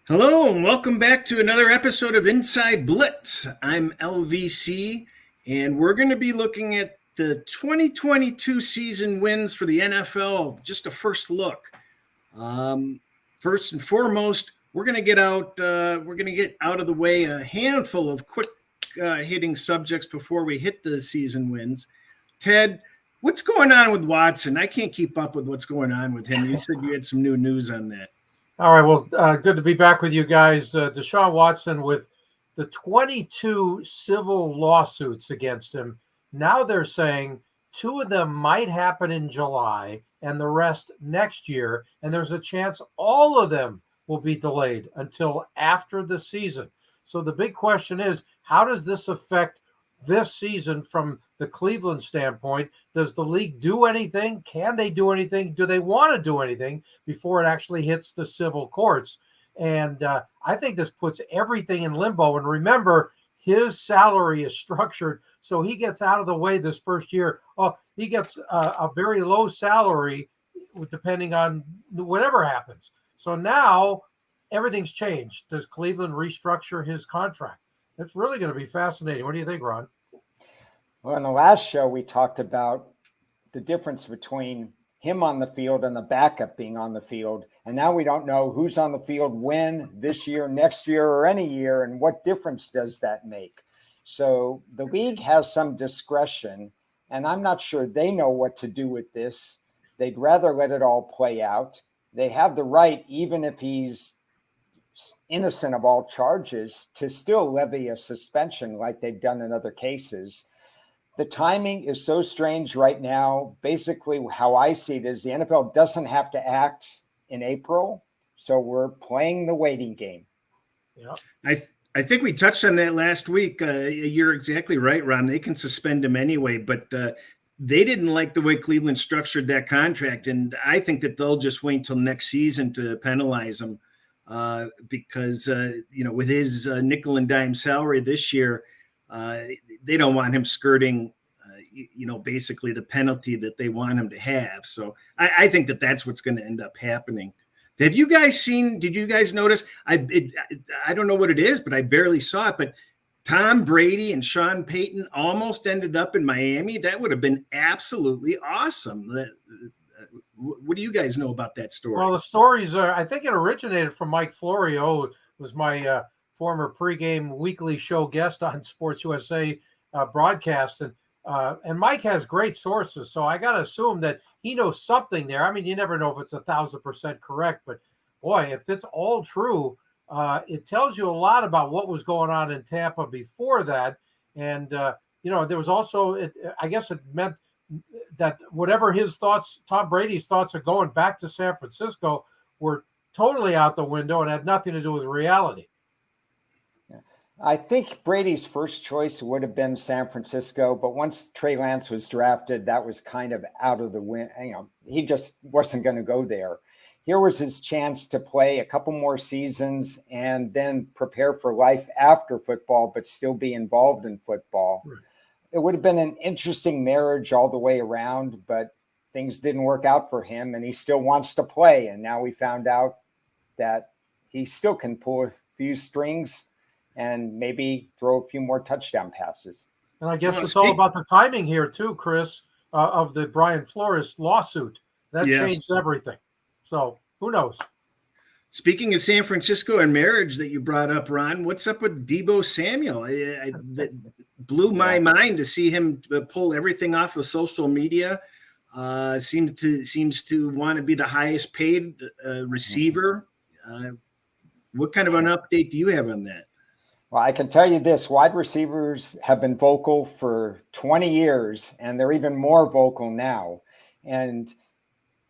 Hello, and welcome back to another episode of Inside Blitz. I'm LVC, and we're going to be looking at the 2022 season wins for the NFL. Just a first look. First and foremost, we're going to get out. We're going to get out of the way a handful of quick hitting subjects before we hit the season wins. Ted, what's going on with Watson? I can't keep up with what's going on with him. You said you had some new news on that. All right, well, good to be back with you guys. Deshaun Watson with the 22 civil lawsuits against him. Now they're saying 2 of them might happen in July and the rest next year. And there's a chance all of them will be delayed until after the season. So the big question is, how does this affect this season from the Cleveland standpoint? Does the league do anything? Can they do anything? Do they want to do anything before it actually hits the civil courts? And I think this puts everything in limbo. And remember, his salary is structured so he gets out of the way this first year. Oh, he gets a very low salary depending on whatever happens. So now everything's changed. Does Cleveland restructure his contract? It's really going to be fascinating. What do you think, Ron? Well, in the last show, we talked about the difference between him on the field and the backup being on the field. And now we don't know who's on the field when, this year, next year, or any year, and what difference does that make? So the league has some discretion, and I'm not sure they know what to do with this. They'd rather let it all play out. They have the right, even if he's innocent of all charges, to still levy a suspension like they've done in other cases. The timing is so strange right now. Basically, how I see it is the NFL doesn't have to act in April, so we're playing the waiting game. Yeah, I think we touched on that last week. You're exactly right, Ron. They can suspend him anyway, but they didn't like the way Cleveland structured that contract, and I think that they'll just wait until next season to penalize him. Because, with his nickel and dime salary this year, they don't want him skirting, basically the penalty that they want him to have. So I think that that's what's going to end up happening. Did you guys notice? I don't know what it is, but I barely saw it. But Tom Brady and Sean Payton almost ended up in Miami. That would have been absolutely awesome. What do you guys know about that story? Well, the stories are, I think it originated from Mike Florio, who was my former pregame weekly show guest on Sports USA broadcast. And Mike has great sources, so I got to assume that he knows something there. I mean, you never know if it's 1,000% correct, but boy, if it's all true, it tells you a lot about what was going on in Tampa before that. And, there was also, I guess it meant that whatever his thoughts, Tom Brady's thoughts of going back to San Francisco were totally out the window and had nothing to do with reality. I think Brady's first choice would have been San Francisco, but once Trey Lance was drafted, that was kind of out of the wind. He just wasn't going to go there. Here was his chance to play a couple more seasons and then prepare for life after football, but still be involved in football. Right. It would have been an interesting marriage all the way around, but things didn't work out for him, and he still wants to play. And now we found out that he still can pull a few strings and maybe throw a few more touchdown passes. And I guess it's all about the timing here too, Chris, of the Brian Flores lawsuit. That changed everything. So who knows? Speaking of San Francisco and marriage that you brought up, Ron, what's up with Debo Samuel? That blew my mind to see him pull everything off of social media. Seems to want to be the highest paid receiver. What kind of an update do you have on that? Well, I can tell you this, wide receivers have been vocal for 20 years, and they're even more vocal now. And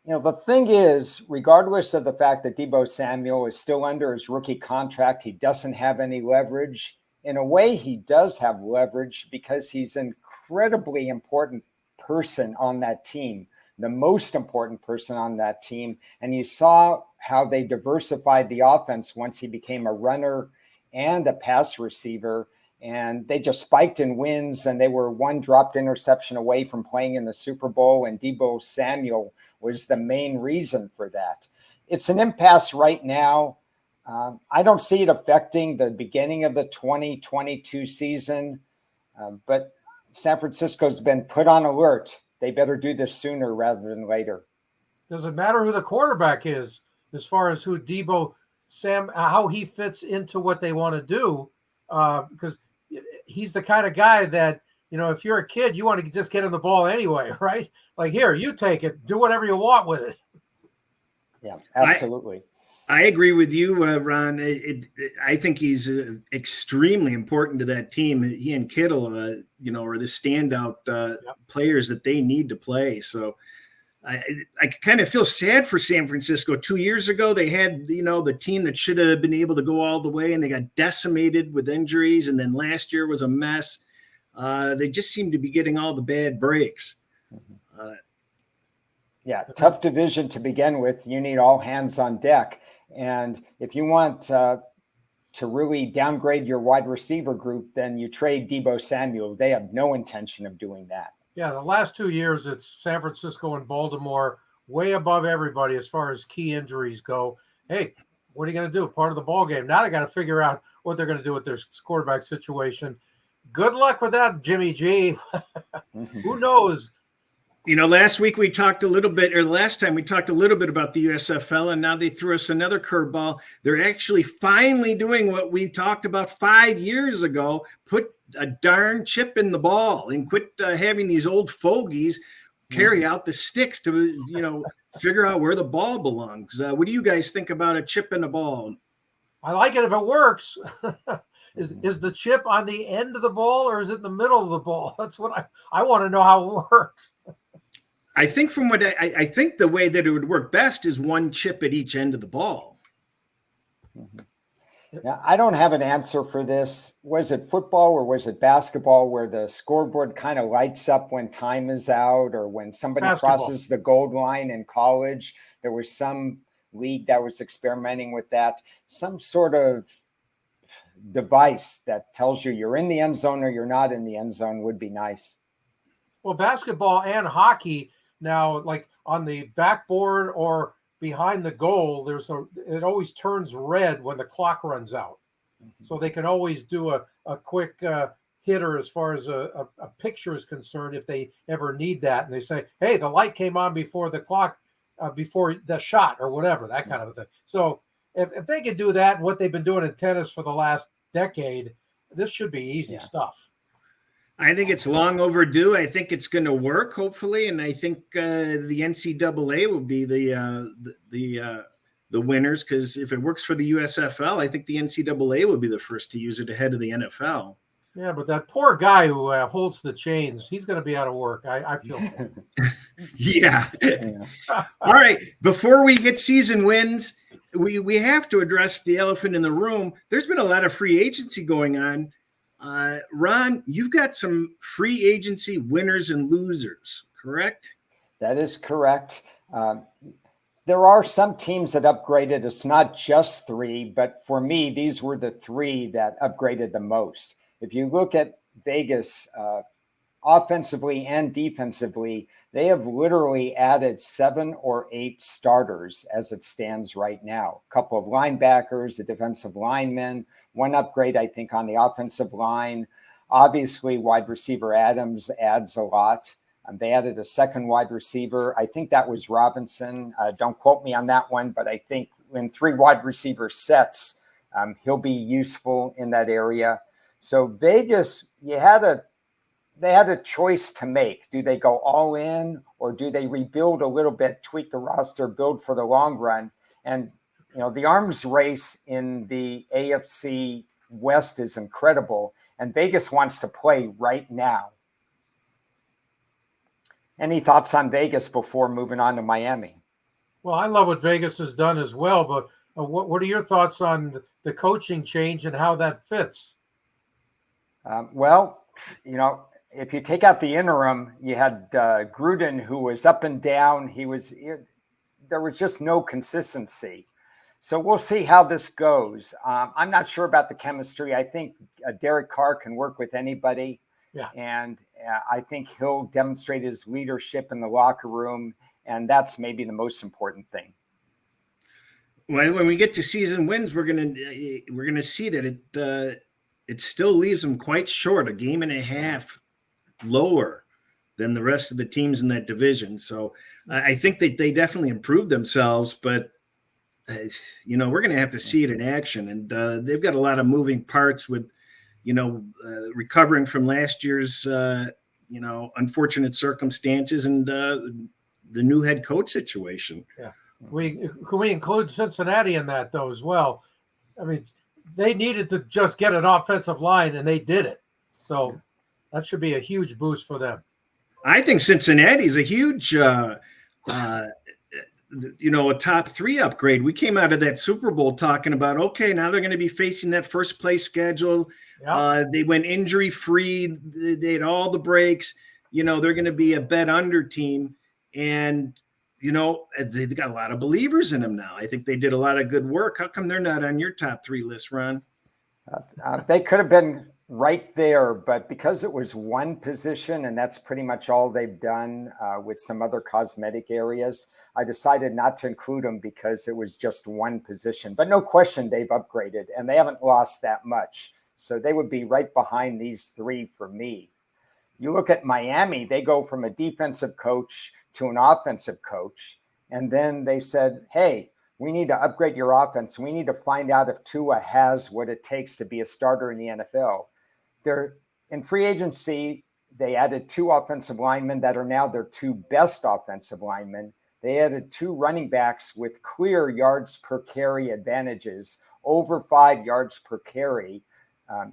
the thing is, regardless of the fact that Debo Samuel is still under his rookie contract, he doesn't have any leverage. In a way, he does have leverage because he's an incredibly important person on that team, the most important person on that team. And you saw how they diversified the offense once he became a runner and a pass receiver. And they just spiked in wins, and they were one dropped interception away from playing in the Super Bowl. And Debo Samuel was the main reason for that. It's an impasse right now. I don't see it affecting the beginning of the 2022 season, but San Francisco's been put on alert. They better do this sooner rather than later. Does it matter who the quarterback is as far as who Debo Sam, how he fits into what they want to do? Because he's the kind of guy that, if you're a kid, you want to just get him the ball anyway, right? Like, here, you take it, do whatever you want with it. Yeah, absolutely. I agree with you, Ron. I think he's extremely important to that team. He and Kittle, are the standout players that they need to play. So I kind of feel sad for San Francisco. 2 years ago, they had, the team that should have been able to go all the way, and they got decimated with injuries. And then last year was a mess. They just seem to be getting all the bad breaks. Yeah, tough division to begin with. You need all hands on deck. And if you want to really downgrade your wide receiver group, then you trade Debo Samuel. They have no intention of doing that. Yeah, the last 2 years, it's San Francisco and Baltimore way above everybody as far as key injuries go. Hey, what are you going to do? Part of the ball game. Now they got to figure out what they're going to do with their quarterback situation. Good luck with that, Jimmy G. Who knows? Last week we talked a little bit, or last time we talked a little bit about the USFL, and now they threw us another curveball. They're actually finally doing what we talked about 5 years ago, put a darn chip in the ball and quit having these old fogies carry out the sticks to, figure out where the ball belongs. What do you guys think about a chip in the ball? I like it if it works. Is the chip on the end of the ball or is it in the middle of the ball? That's what I want to know how it works. I think from what I think the way that it would work best is one chip at each end of the ball. Now, I don't have an answer for this. Was it football or was it basketball where the scoreboard kind of lights up when time is out or when somebody crosses the goal line in college? There was some league that was experimenting with that. Some sort of device that tells you you're in the end zone or you're not in the end zone would be nice. Well, basketball and hockey now, like on the backboard or behind the goal, it always turns red when the clock runs out. So they can always do a quick hitter as far as a picture is concerned if they ever need that. And they say, hey, the light came on before the clock, before the shot or whatever, that kind of a thing. So if they can do that, what they've been doing in tennis for the last decade, this should be easy stuff. I think it's long overdue. I think it's going to work, hopefully, and I think the NCAA will be the winners, because if it works for the USFL, I think the NCAA will be the first to use it ahead of the NFL. Yeah, but that poor guy who holds the chains, he's going to be out of work. I feel. Yeah. All right. Before we get season wins, we have to address the elephant in the room. There's been a lot of free agency going on. Ron, you've got some free agency winners and losers, correct? That is correct. There are some teams that upgraded. It's not just three, but for me, these were the three that upgraded the most. If you look at Vegas, offensively and defensively, they have literally added 7 or 8 starters as it stands right now. A couple of linebackers, a defensive lineman, one upgrade, I think, on the offensive line. Obviously, wide receiver Adams adds a lot. They added a second wide receiver. I think that was Robinson. Don't quote me on that one, but I think in 3 wide receiver sets, he'll be useful in that area. So Vegas, they had a choice to make. Do they go all in or do they rebuild a little bit, tweak the roster, build for the long run? And, the arms race in the AFC West is incredible. And Vegas wants to play right now. Any thoughts on Vegas before moving on to Miami? Well, I love what Vegas has done as well, but what are your thoughts on the coaching change and how that fits? If you take out the interim, you had Gruden, who was up and down. There was just no consistency. So we'll see how this goes. I'm not sure about the chemistry. I think Derek Carr can work with anybody. Yeah. And I think he'll demonstrate his leadership in the locker room. And that's maybe the most important thing. Well, when we get to season wins, we're gonna see that it still leaves them quite short, a game and a half lower than the rest of the teams in that division. So I think that they definitely improved themselves, but we're going to have to see it in action. And they've got a lot of moving parts with, recovering from last year's, unfortunate circumstances and the new head coach situation. Yeah. Can we include Cincinnati in that, though, as well? I mean, they needed to just get an offensive line, and they did it. So that should be a huge boost for them. I think Cincinnati is a huge, a top 3 upgrade. We came out of that Super Bowl talking about, okay, now they're going to be facing that first place schedule. Yep. They went injury free. They had all the breaks. They're going to be a bet under team. And, they've got a lot of believers in them now. I think they did a lot of good work. How come they're not on your top 3 list, Ron? They could have been right there, but because it was one position and that's pretty much all they've done with some other cosmetic areas, I decided not to include them because it was just one position. But no question, they've upgraded and they haven't lost that much. So they would be right behind these 3 for me. You look at Miami, they go from a defensive coach to an offensive coach. And then they said, hey, we need to upgrade your offense. We need to find out if Tua has what it takes to be a starter in the NFL. They're in free agency. They added 2 offensive linemen that are now their 2 best offensive linemen. They added 2 running backs with clear yards per carry advantages, over 5 yards per carry.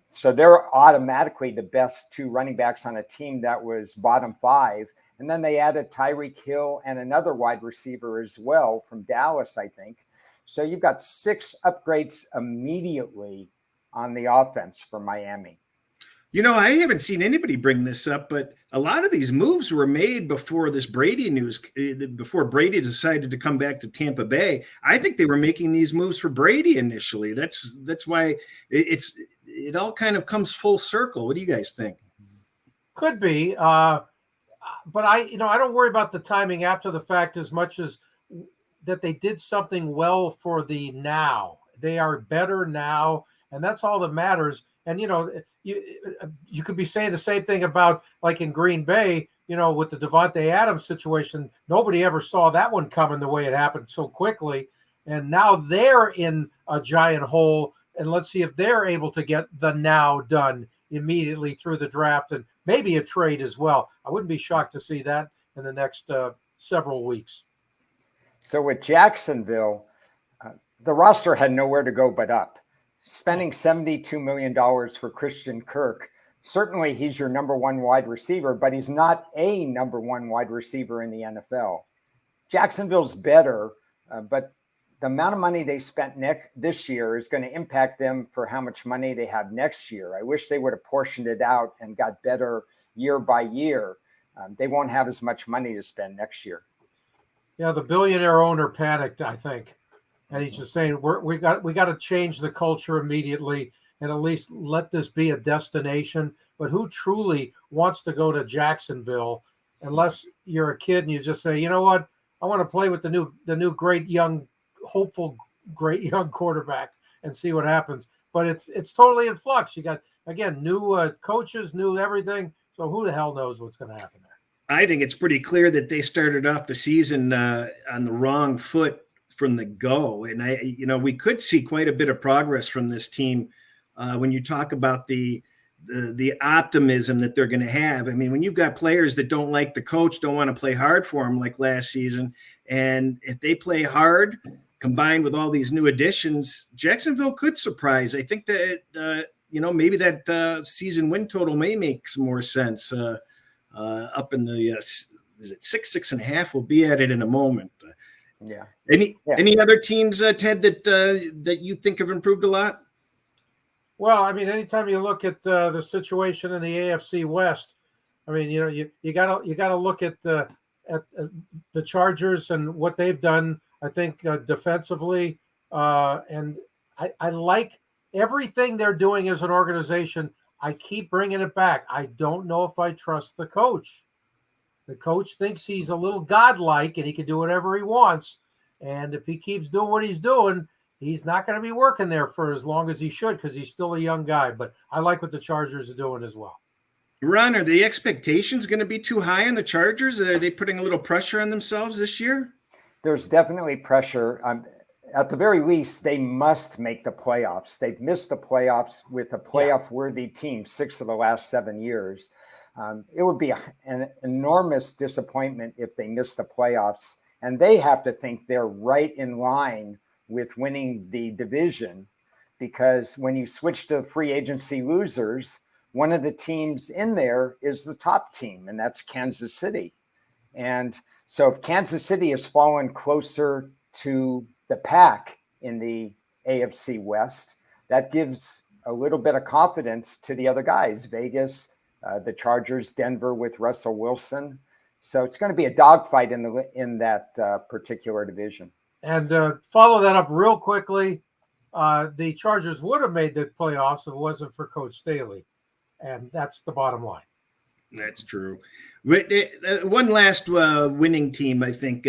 So they're automatically the best 2 running backs on a team that was bottom 5. And then they added Tyreek Hill and another wide receiver as well from Dallas, I think. So you've got 6 upgrades immediately on the offense for Miami. I haven't seen anybody bring this up, but a lot of these moves were made before this Brady news, before Brady decided to come back to Tampa Bay. I think they were making these moves for Brady initially. That's why it all kind of comes full circle. What do you guys think? Could be. But I don't worry about the timing after the fact as much as that they did something well for the now. They are better now, and that's all that matters. And, you could be saying the same thing about like in Green Bay, with the Devontae Adams situation. Nobody ever saw that one coming the way it happened so quickly. And now they're in a giant hole. And let's see if they're able to get the now done immediately through the draft and maybe a trade as well. I wouldn't be shocked to see that in the next several weeks. So with Jacksonville, the roster had nowhere to go but up. Spending $72 million for Christian Kirk. Certainly he's your number 1 wide receiver, but he's not a number 1 wide receiver in the NFL. Jacksonville's better, but the amount of money they spent this year is going to impact them for how much money they have next year. I wish they would have portioned it out and got better year by year. They won't have as much money to spend next year. Yeah, the billionaire owner panicked, I think. And he's just saying we got to change the culture immediately and at least let this be a destination. But who truly wants to go to Jacksonville unless you're a kid and you just say, you know what, I want to play with the new great young, hopeful great young quarterback and see what happens. But it's totally in flux. You got, again, new coaches, new everything. So who the hell knows what's going to happen there? I think it's pretty clear that they started off the season on the wrong foot from the go. And we could see quite a bit of progress from this team when you talk about the optimism that they're going to have. I mean, when you've got players that don't like the coach, don't want to play hard for him like last season, and if they play hard combined with all these new additions, Jacksonville could surprise. I think that maybe that season win total may make some more sense up in the is it 6.5? We'll be at it in a moment. Yeah. Any other teams, Ted, that you think have improved a lot? Well, I mean, anytime you look at the situation in the AFC West, I mean, you gotta look at the Chargers and what they've done. I think defensively, and I like everything they're doing as an organization. I keep bringing it back. I don't know if I trust the coach. The coach thinks he's a little godlike and he can do whatever he wants. And if he keeps doing what he's doing, he's not going to be working there for as long as he should because he's still a young guy. But I like what the Chargers are doing as well. Ron, are the expectations going to be too high on the Chargers? Are they putting a little pressure on themselves this year? There's definitely pressure. At the very least, they must make the playoffs. They've missed the playoffs with a playoff-worthy team 6 of the last 7 years. It would be an enormous disappointment if they miss the playoffs, and they have to think they're right in line with winning the division, because when you switch to free agency losers, one of the teams in there is the top team, and that's Kansas City. And so if Kansas City has fallen closer to the pack in the AFC West, that gives a little bit of confidence to the other guys, Vegas, the Chargers, Denver with Russell Wilson. So it's going to be a dogfight in that particular division. And follow that up real quickly. The Chargers would have made the playoffs if it wasn't for Coach Staley. And that's the bottom line. That's true. One last winning team, I think.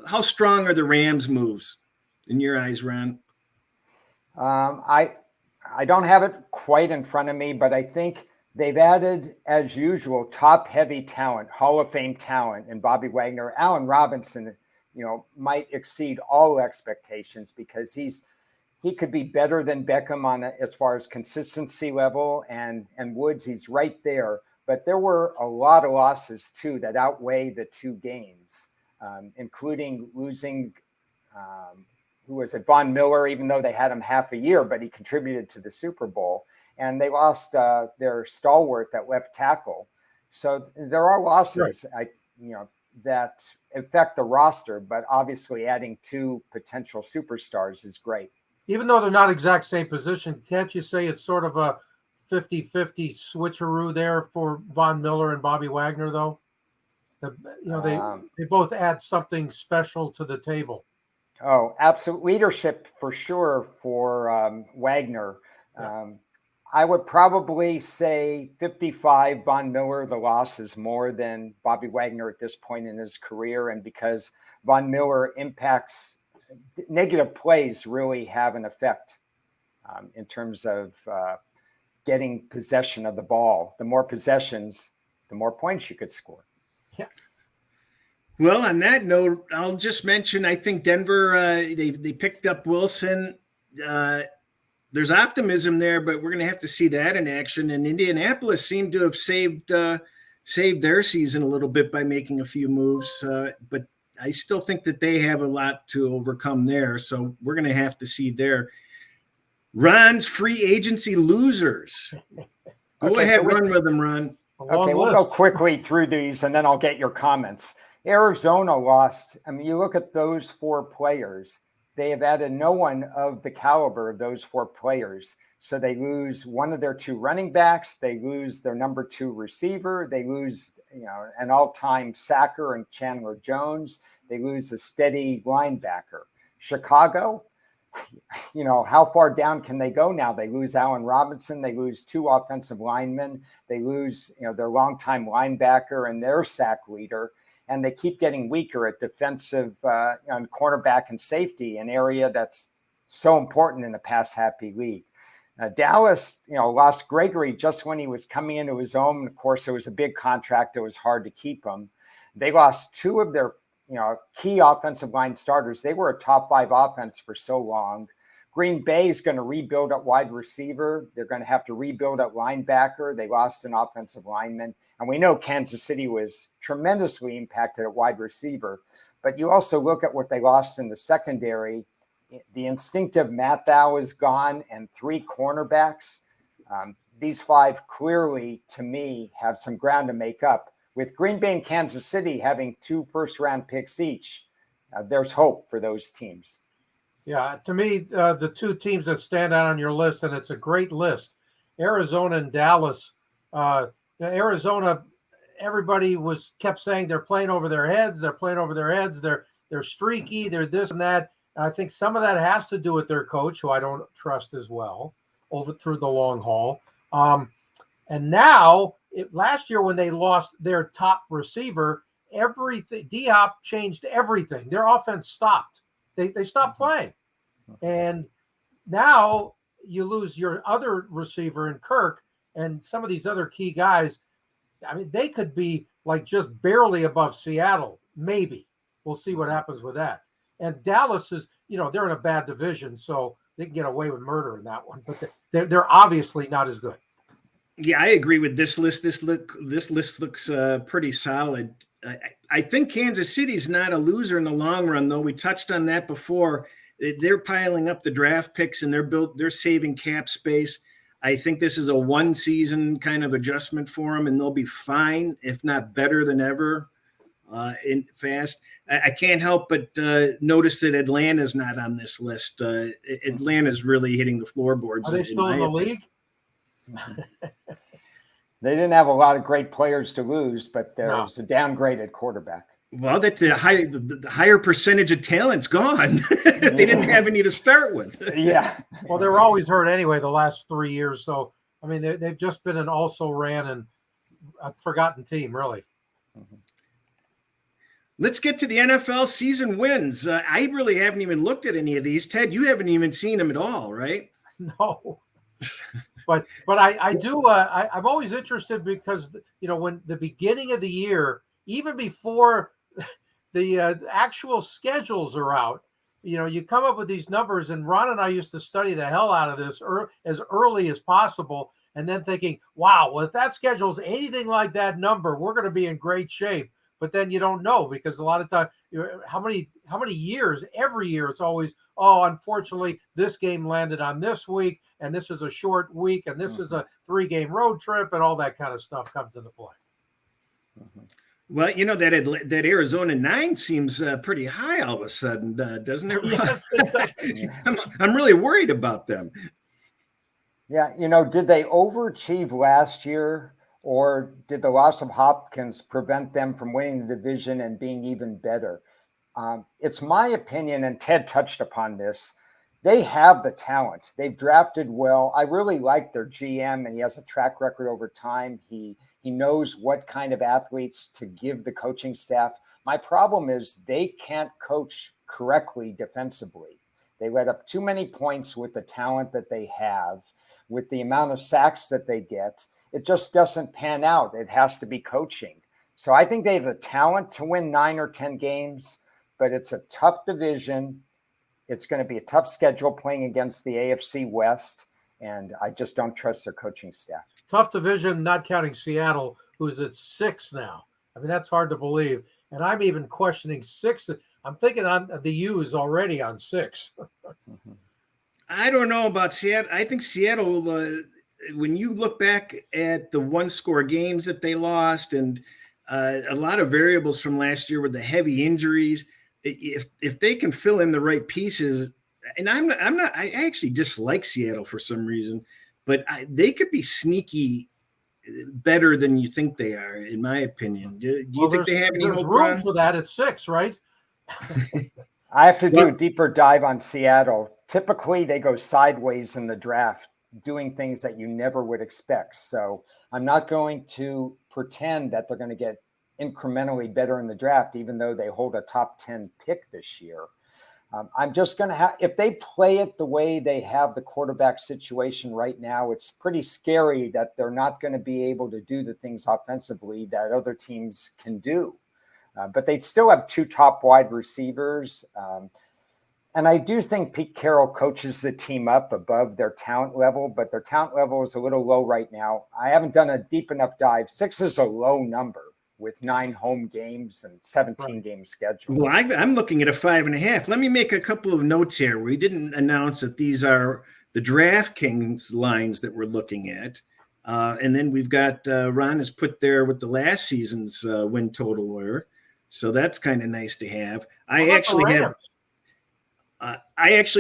How strong are the Rams' moves in your eyes, Ron? I don't have it quite in front of me, but I think they've added, as usual, top-heavy talent, Hall of Fame talent, and Bobby Wagner. Allen Robinson, might exceed all expectations because he could be better than Beckham as far as consistency level, and Woods, he's right there. But there were a lot of losses, too, that outweigh the 2 games, including losing, who was it, Von Miller, even though they had him half a year, but he contributed to the Super Bowl. And they lost their stalwart at left tackle. So there are losses, right, that affect the roster, but obviously adding 2 potential superstars is great. Even though they're not exact same position, can't you say it's sort of a 50-50 switcheroo there for Von Miller and Bobby Wagner, though? They both add something special to the table. Oh, absolute leadership for sure for Wagner. Yeah. I would probably say 55 Von Miller. The loss is more than Bobby Wagner at this point in his career. And because Von Miller impacts, negative plays really have an effect in terms of getting possession of the ball. The more possessions, the more points you could score. Yeah. Well, on that note, I'll just mention, I think Denver, they picked up Wilson. There's optimism there, but we're going to have to see that in action. And Indianapolis seemed to have saved their season a little bit by making a few moves. But I still think that they have a lot to overcome there. So we're going to have to see there. Ron's free agency losers. Go ahead, run with them, Ron. Okay, we'll go quickly through these, and then I'll get your comments. Arizona lost. I mean, you look at those 4 players. They have added no one of the caliber of those 4 players. So they lose one of their 2 running backs. They lose their number 2 receiver. They lose, an all-time sacker in Chandler Jones. They lose a steady linebacker. Chicago, how far down can they go now? They lose Allen Robinson. They lose 2 offensive linemen. They lose, their longtime linebacker and their sack leader. And they keep getting weaker at defensive on cornerback and safety, an area that's so important in a pass-happy league. Dallas, lost Gregory just when he was coming into his own. Of course, it was a big contract. It was hard to keep him. They lost 2 of their, key offensive line starters. They were a top 5 offense for so long. Green Bay is going to rebuild at wide receiver. They're going to have to rebuild at linebacker. They lost an offensive lineman. And we know Kansas City was tremendously impacted at wide receiver. But you also look at what they lost in the secondary. The instinctive Mathau is gone and 3 cornerbacks. These 5 clearly, to me, have some ground to make up. With Green Bay and Kansas City having 2 first-round picks each, there's hope for those teams. Yeah, to me, the 2 teams that stand out on your list, and it's a great list, Arizona and Dallas. Arizona, everybody kept saying they're playing over their heads. They're playing over their heads. They're streaky. They're this and that. And I think some of that has to do with their coach, who I don't trust as well, through the long haul. And now, last year when they lost their top receiver, everything, D-Hop changed everything. Their offense stopped. They stopped playing. And now you lose your other receiver in Kirk and some of these other key guys. I mean, they could be like just barely above Seattle, maybe. We'll see what happens with that. And Dallas is, they're in a bad division, so they can get away with murder in that one. But they're obviously not as good. Yeah, I agree with this list. This list looks pretty solid. I think Kansas City's not a loser in the long run, though. We touched on that before. They're piling up the draft picks and they're saving cap space. I think this is a one season kind of adjustment for them, and they'll be fine, if not better than ever. Fast. I can't help but notice that Atlanta's not on this list. Atlanta's really hitting the floorboards. Are they still in the league? They didn't have a lot of great players to lose, but there's a downgraded quarterback. Well, that's the higher percentage of talent's gone. They didn't have any to start with. Yeah. Well, they were always hurt anyway the last 3 years. So, I mean, they've just been an also-ran and a forgotten team, really. Let's get to the NFL season wins. I really haven't even looked at any of these. Ted, you haven't even seen them at all, right? No. But I do. I'm always interested because, when the beginning of the year, even before the actual schedules are out, you come up with these numbers, and Ron and I used to study the hell out of this as early as possible. And then thinking, wow, well, if that schedule is anything like that number, we're going to be in great shape. But then you don't know, because a lot of times, how many years, every year, it's always, unfortunately, this game landed on this week, and this is a short week, and this is a 3-game road trip, and all that kind of stuff comes into play. Well, that Arizona 9 seems pretty high all of a sudden, doesn't it? Yes, it does. I'm really worried about them. Yeah, did they overachieve last year? Or did the loss of Hopkins prevent them from winning the division and being even better? It's my opinion, and Ted touched upon this, they have the talent. They've drafted well. I really like their GM, and he has a track record over time. He knows what kind of athletes to give the coaching staff. My problem is they can't coach correctly defensively. They let up too many points with the talent that they have, with the amount of sacks that they get. It just doesn't pan out. It has to be coaching. So I think they have the talent to win 9 or 10 games, but it's a tough division. It's going to be a tough schedule playing against the AFC West, and I just don't trust their coaching staff. Tough division, not counting Seattle, who's at 6 now. I mean, that's hard to believe. And I'm even questioning 6. I'm thinking the U is already on 6. I don't know about Seattle. I think Seattle, when you look back at the one-score games that they lost and a lot of variables from last year with the heavy injuries, if they can fill in the right pieces, and I actually dislike Seattle for some reason, but they could be sneaky better than you think they are, in my opinion. Do you think they have any hope? Room for that at 6, right? I have to do a deeper dive on Seattle. Typically, they go sideways in the draft, doing things that you never would expect. So I'm not going to pretend that they're going to get incrementally better in the draft, even though they hold a top 10 pick this year. I'm just going to if they play it the way they have the quarterback situation right now, it's pretty scary that they're not going to be able to do the things offensively that other teams can do. But they'd still have 2 top wide receivers. And I do think Pete Carroll coaches the team up above their talent level, but their talent level is a little low right now. I haven't done a deep enough dive. 6 is a low number with 9 home games and 17 game schedule. Well, I'm looking at a 5.5. Let me make a couple of notes here. We didn't announce that these are the DraftKings lines that we're looking at. And then we've got Ron has put there with the last season's win total were. So that's kind of nice to have. I actually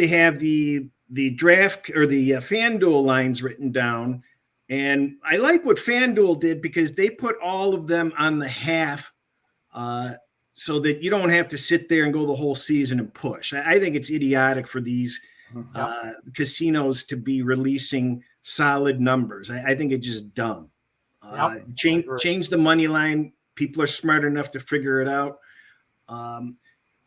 have the draft or the FanDuel lines written down, and I like what FanDuel did because they put all of them on the half, so that you don't have to sit there and go the whole season and push. I think it's idiotic for these casinos to be releasing solid numbers. I think it's just dumb. Change the money line. People are smart enough to figure it out.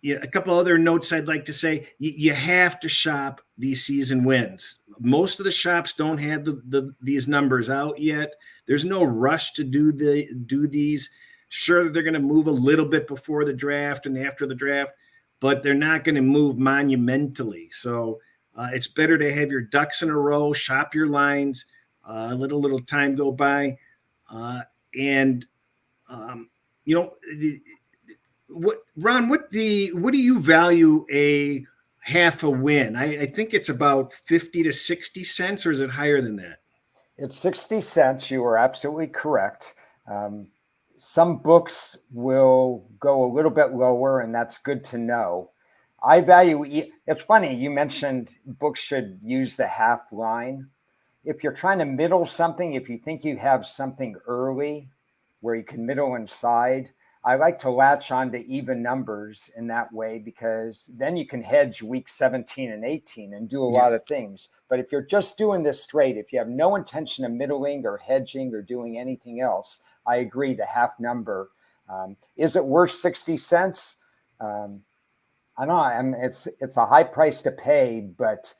Yeah, a couple other notes I'd like to say. You have to shop these season wins. Most of the shops don't have these numbers out yet. There's no rush to do these. Sure, they're going to move a little bit before the draft and after the draft, but they're not going to move monumentally. So it's better to have your ducks in a row, shop your lines, let a little time go by, and you know. What, Ron? What do you value a half a win? I think it's about 50 to 60 cents, or is it higher than that? It's 60 cents. You are absolutely correct. Some books will go a little bit lower, and that's good to know. I value, it's funny, you mentioned books should use the half line. If you're trying to middle something, if you think you have something early where you can middle inside, I like to latch on to even numbers in that way, because then you can hedge week 17 and 18 and do a lot of things. But if you're just doing this straight, if you have no intention of middling or hedging or doing anything else, I agree, the half number. Is it worth 60 cents? I don't know. It's a high price to pay, but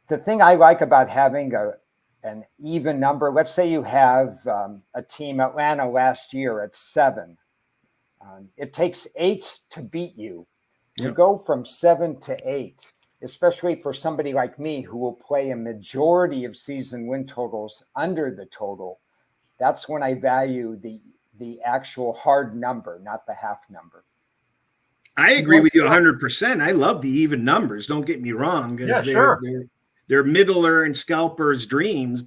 the thing I like about having an even number, let's say you have a team, Atlanta last year at 7. It takes 8 to beat you. To go from 7 to 8, especially for somebody like me who will play a majority of season win totals under the total, that's when I value the actual hard number, not the half number. I agree with you 100%. I love the even numbers. Don't get me wrong, because they're middler and scalpers' dreams.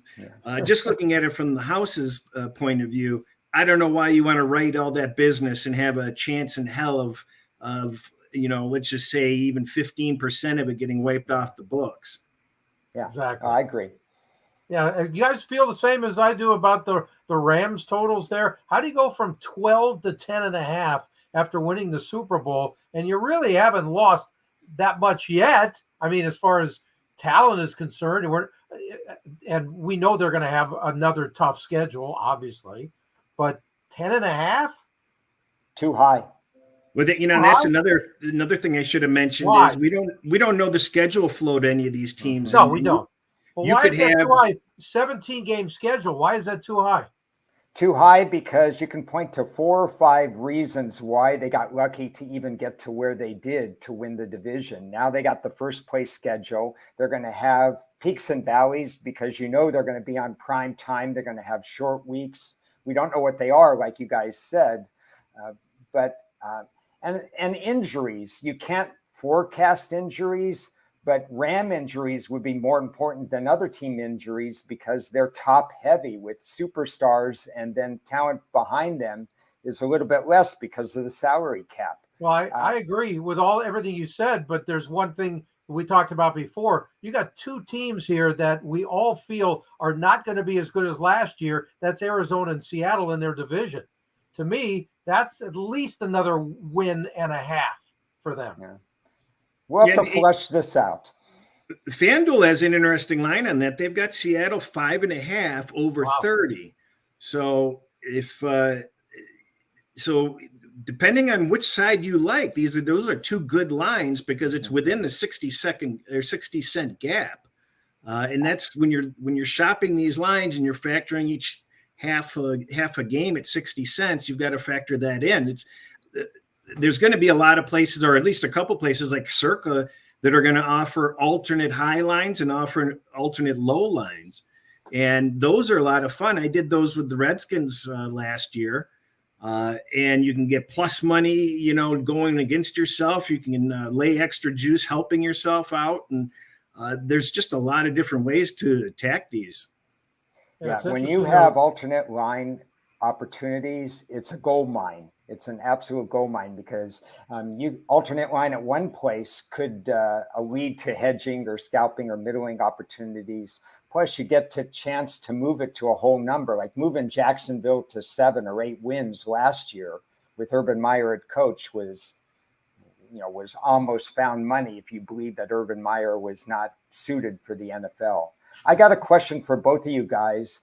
Just looking at it from the house's point of view, I don't know why you want to write all that business and have a chance in hell of let's just say even 15% of it getting wiped off the books. Yeah, exactly. I agree. Yeah, you guys feel the same as I do about the Rams totals there? How do you go from 12 to 10.5 after winning the Super Bowl, and you really haven't lost that much yet? I mean, as far as talent is concerned, and we know they're going to have another tough schedule, obviously. But 10.5? Too high. Well, that's another thing I should have mentioned. Why? Is we don't know the schedule flow to any of these teams. No, we don't. Well, you why could is that have too high? 17-game schedule. Why is that too high? Too high because you can point to 4 or 5 reasons why they got lucky to even get to where they did to win the division. Now they got the first place schedule. They're going to have peaks and valleys because they're going to be on prime time. They're going to have short weeks. We don't know what they are, like you guys said, and injuries. You can't forecast injuries, but Ram injuries would be more important than other team injuries because they're top heavy with superstars, and then talent behind them is a little bit less because of the salary cap. Well, I agree with everything you said, but there's one thing we talked about before. You got 2 teams here that we all feel are not going to be as good as last year. That's Arizona and Seattle in their division. To me, that's at least another win and a half for them. Yeah. We'll have to flesh this out. FanDuel has an interesting line on that. They've got Seattle 5.5 over 30. So depending on which side you like, those are 2 good lines because it's within the 60-second or 60-cent gap, and that's when you're shopping these lines and you're factoring each half a game at 60 cents. You've got to factor that in. There's going to be a lot of places, or at least a couple places like Circa, that are going to offer alternate high lines and offer alternate low lines, and those are a lot of fun. I did those with the Redskins last year. And you can get plus money, going against yourself. You can lay extra juice helping yourself out. And there's just a lot of different ways to attack these. Yeah, when you have alternate line opportunities, it's a gold mine. It's an absolute gold mine because alternate line at one place could lead to hedging or scalping or middling opportunities. Plus, you get the chance to move it to a whole number, like moving Jacksonville to 7 or 8 wins last year with Urban Meyer at coach was almost found money if you believe that Urban Meyer was not suited for the NFL. I got a question for both of you guys.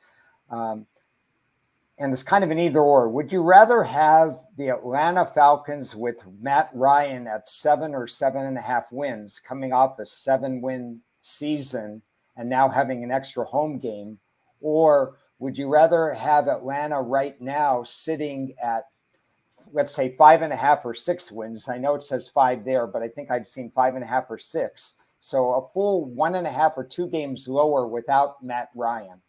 and it's kind of an either or. Would you rather have the Atlanta Falcons with Matt Ryan at 7 or 7.5 wins, coming off a 7-win season and now having an extra home game? Or would you rather have Atlanta right now sitting at, let's say, 5.5 or 6 wins? I know it says 5 there, but I think I've seen 5.5 or 6. So a full 1.5 or 2 games lower without Matt Ryan.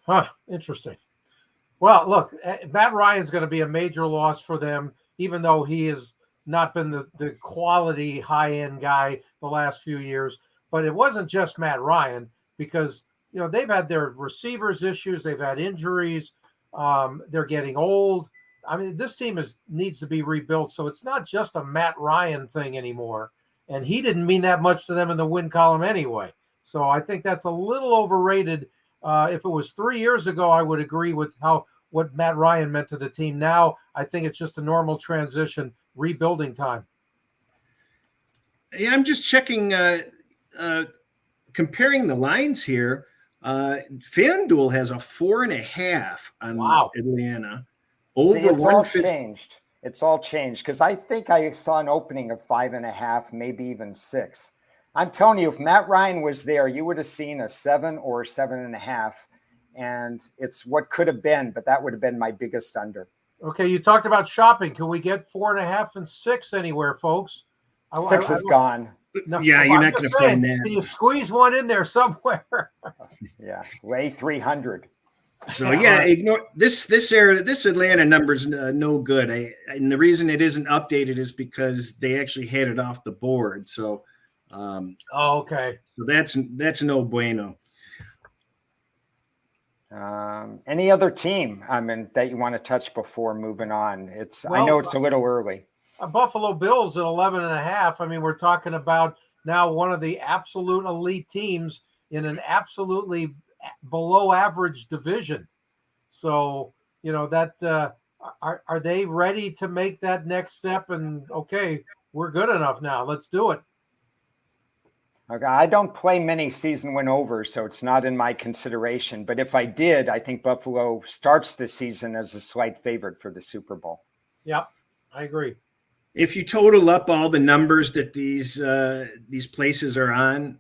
Huh, interesting. Well, look, Matt Ryan's going to be a major loss for them, even though he has not been the quality high-end guy the last few years. But it wasn't just Matt Ryan, because they've had their receivers issues, they've had injuries, they're getting old. I mean, this team needs to be rebuilt, so it's not just a Matt Ryan thing anymore. And he didn't mean that much to them in the win column anyway. So I think that's a little overrated. If it was 3 years ago, I would agree with what Matt Ryan meant to the team. Now, I think it's just a normal transition, rebuilding time. Yeah, I'm just checking, comparing the lines here. FanDuel has a 4.5 on Atlanta. See, it's all changed. It's all changed, because I think I saw an opening of 5.5, maybe even 6. I'm telling you, if Matt Ryan was there, you would have seen a 7 or 7.5, and it's what could have been, but that would have been my biggest under. Okay, you talked about shopping. Can we get 4.5 and 6 anywhere, folks? 6 is gone. No, yeah, you're not going to find that. Can you squeeze one in there somewhere? Yeah, lay 300. So yeah, ignore this Atlanta number's no good. And the reason it isn't updated is because they actually had it off the board. So, okay. So that's no bueno. Any other team, that you want to touch before moving on? I know it's a little early. Buffalo Bills at 11.5. I mean, we're talking about now one of the absolute elite teams in an absolutely below average division. So, that are they ready to make that next step? And okay, we're good enough now. Let's do it. Okay, I don't play many season win overs, so it's not in my consideration. But if I did, I think Buffalo starts the season as a slight favorite for the Super Bowl. Yep, I agree. If you total up all the numbers that these places are on,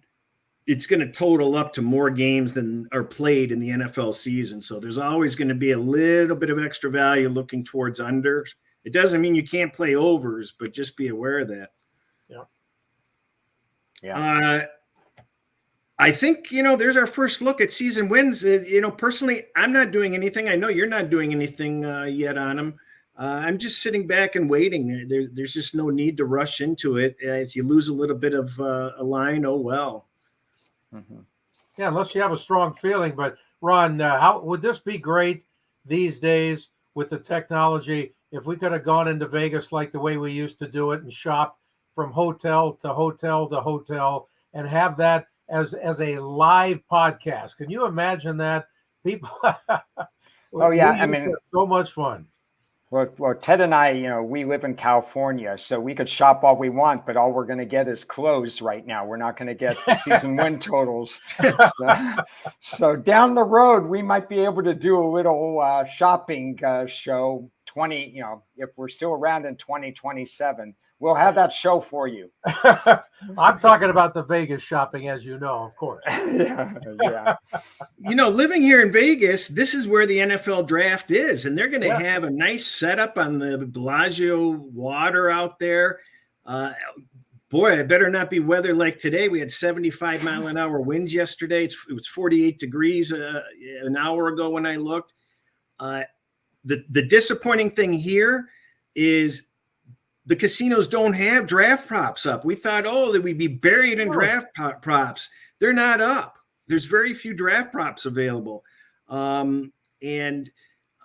it's going to total up to more games than are played in the NFL season. So there's always going to be a little bit of extra value looking towards unders. It doesn't mean you can't play overs, but just be aware of that. Yeah. I think, there's our first look at season wins. Personally, I'm not doing anything. I know you're not doing anything yet on them. I'm just sitting back and waiting. There's just no need to rush into it. If you lose a little bit of a line, oh well. Mm-hmm. Yeah, unless you have a strong feeling. But Ron, how would this be great these days with the technology? If we could have gone into Vegas like the way we used to do it and shop from hotel to hotel to hotel and have that as a live podcast. Can you imagine that? People. Oh yeah, I mean, so much fun. Well, Ted and I, we live in California, so we could shop all we want, but all we're going to get is clothes right now. We're not going to get season win totals. So down the road, we might be able to do a little shopping show. If we're still around in 2027, we'll have that show for you. I'm talking about the Vegas shopping, as you know, of course. Yeah. Living here in Vegas, this is where the NFL draft is, and they're going to have a nice setup on the Bellagio water out there. Boy, it better not be weather like today. We had 75-mile-an-hour winds yesterday. It was 48 degrees an hour ago when I looked. The disappointing thing here is the casinos don't have draft props up. We thought, that we'd be buried in draft props. They're not up. There's very few draft props available. And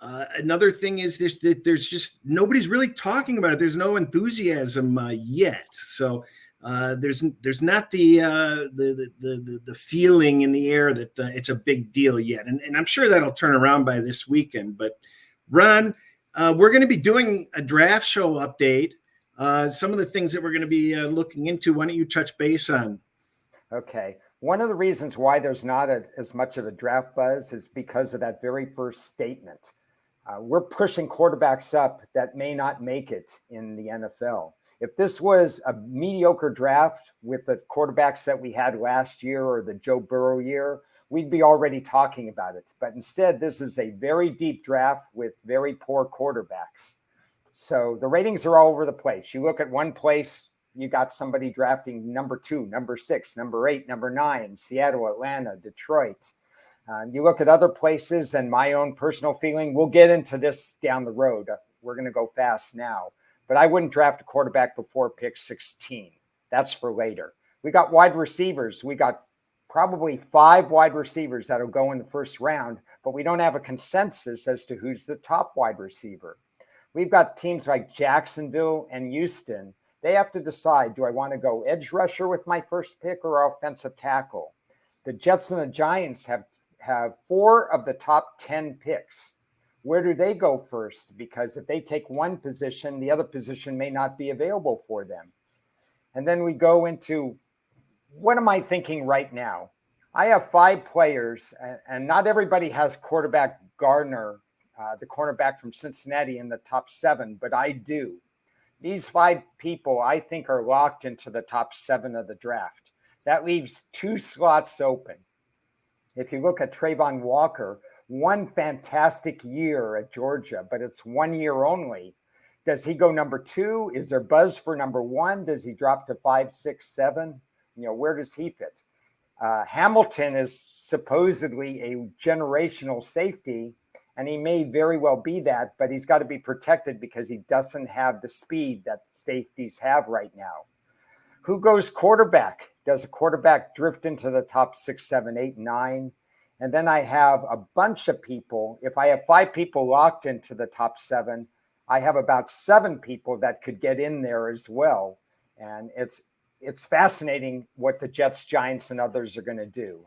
another thing is there's just nobody's really talking about it. There's no enthusiasm yet. So there's not the feeling in the air that it's a big deal yet. And I'm sure that'll turn around by this weekend. But Ron, we're going to be doing a draft show update. Some of the things that we're going to be looking into, why don't you touch base on? Okay. One of the reasons why there's not as much of a draft buzz is because of that very first statement. We're pushing quarterbacks up that may not make it in the NFL. If this was a mediocre draft with the quarterbacks that we had last year or the Joe Burrow year, we'd be already talking about it. But instead, this is a very deep draft with very poor quarterbacks. So the ratings are all over the place. You look at one place, you got somebody drafting number 2, number 6, number 8, number 9, Seattle, Atlanta, Detroit. You look at other places, and my own personal feeling, we'll get into this down the road. We're going to go fast now. But I wouldn't draft a quarterback before pick 16. That's for later. We got wide receivers. We got probably 5 wide receivers that'll go in the first round, but we don't have a consensus as to who's the top wide receiver. We've got teams like Jacksonville and Houston. They have to decide, do I want to go edge rusher with my first pick or offensive tackle? The Jets and the Giants have 4 of the top 10 picks. Where do they go first? Because if they take one position, the other position may not be available for them. And then we go into, what am I thinking right now? I have 5 players, and not everybody has quarterback Gardner, the cornerback from Cincinnati, in the top 7, but I do. These 5 people, I think, are locked into the top 7 of the draft. That leaves 2 slots open. If you look at Trayvon Walker, one fantastic year at Georgia, but it's 1 year only. Does he go number 2? Is there buzz for number 1? Does he drop to 5, 6, 7? Where does he fit? Hamilton is supposedly a generational safety, and he may very well be that, but he's got to be protected because he doesn't have the speed that safeties have right now. Who goes quarterback? Does a quarterback drift into the top 6, 7, 8, 9? And then I have a bunch of people. If I have 5 people locked into the top 7, I have about 7 people that could get in there as well. And it's fascinating what the Jets, Giants, and others are going to do.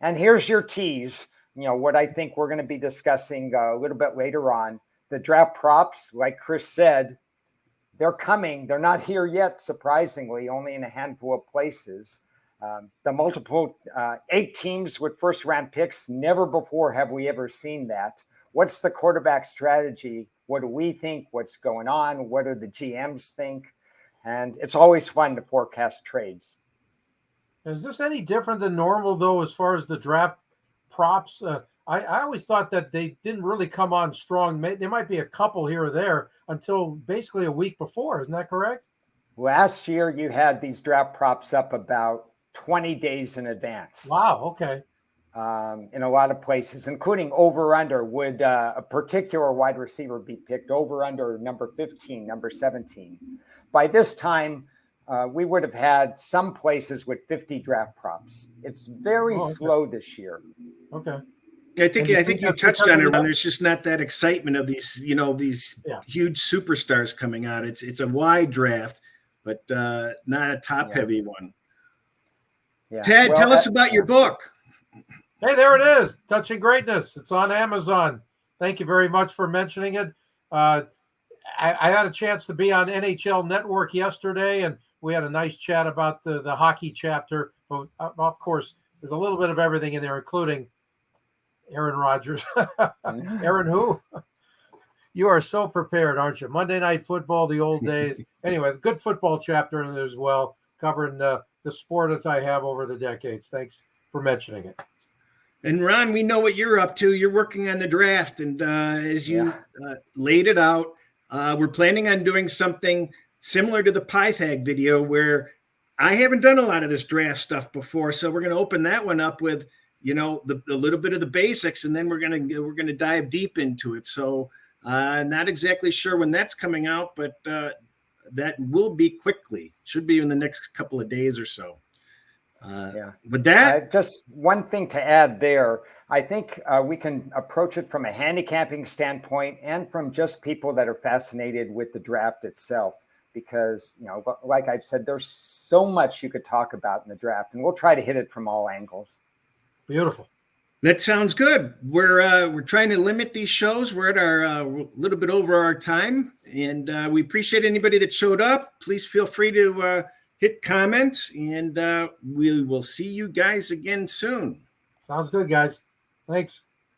And here's your tease, what I think we're going to be discussing a little bit later on. The draft props, like Chris said, they're coming. They're not here yet, surprisingly, only in a handful of places. The multiple 8 teams with first-round picks, never before have we ever seen that. What's the quarterback strategy? What do we think? What's going on? What do the GMs think? And it's always fun to forecast trades. Is this any different than normal, though, as far as the draft props? I always thought that they didn't really come on strong. There might be a couple here or there until basically a week before. Isn't that correct? Last year, you had these draft props up about 20 days in advance. Wow, okay. In a lot of places, including over-under. Would a particular wide receiver be picked over-under number 15, number 17? By this time, we would have had some places with 50 draft props. It's very slow this year. Okay. I think you touched on it, Ron. There's just not that excitement of these, huge superstars coming out. It's a wide draft, but not a top-heavy one. Yeah. Ted, tell us about your book. Hey, there it is. Touching Greatness. It's on Amazon. Thank you very much for mentioning it. I had a chance to be on NHL Network yesterday, and we had a nice chat about the hockey chapter. Of course, there's a little bit of everything in there, including Aaron Rodgers. Aaron who? You are so prepared, aren't you? Monday Night Football, the old days. Anyway, good football chapter in there as well, covering the sport as I have over the decades. Thanks for mentioning it. And Ron, we know what you're up to. You're working on the draft, and as you laid it out, we're planning on doing something similar to the Pythag video, where I haven't done a lot of this draft stuff before. So we're going to open that one up with, the little bit of the basics, and then we're going to dive deep into it. So not exactly sure when that's coming out, but that will be quickly. Should be in the next couple of days or so. With that, just one thing to add there. I think we can approach it from a handicapping standpoint and from just people that are fascinated with the draft itself, because, like I've said, there's so much you could talk about in the draft, and we'll try to hit it from all angles. Beautiful. That sounds good. We're trying to limit these shows. We're at our little bit over our time, and we appreciate anybody that showed up. Please feel free to hit comments, and we will see you guys again soon. Sounds good, guys. Thanks.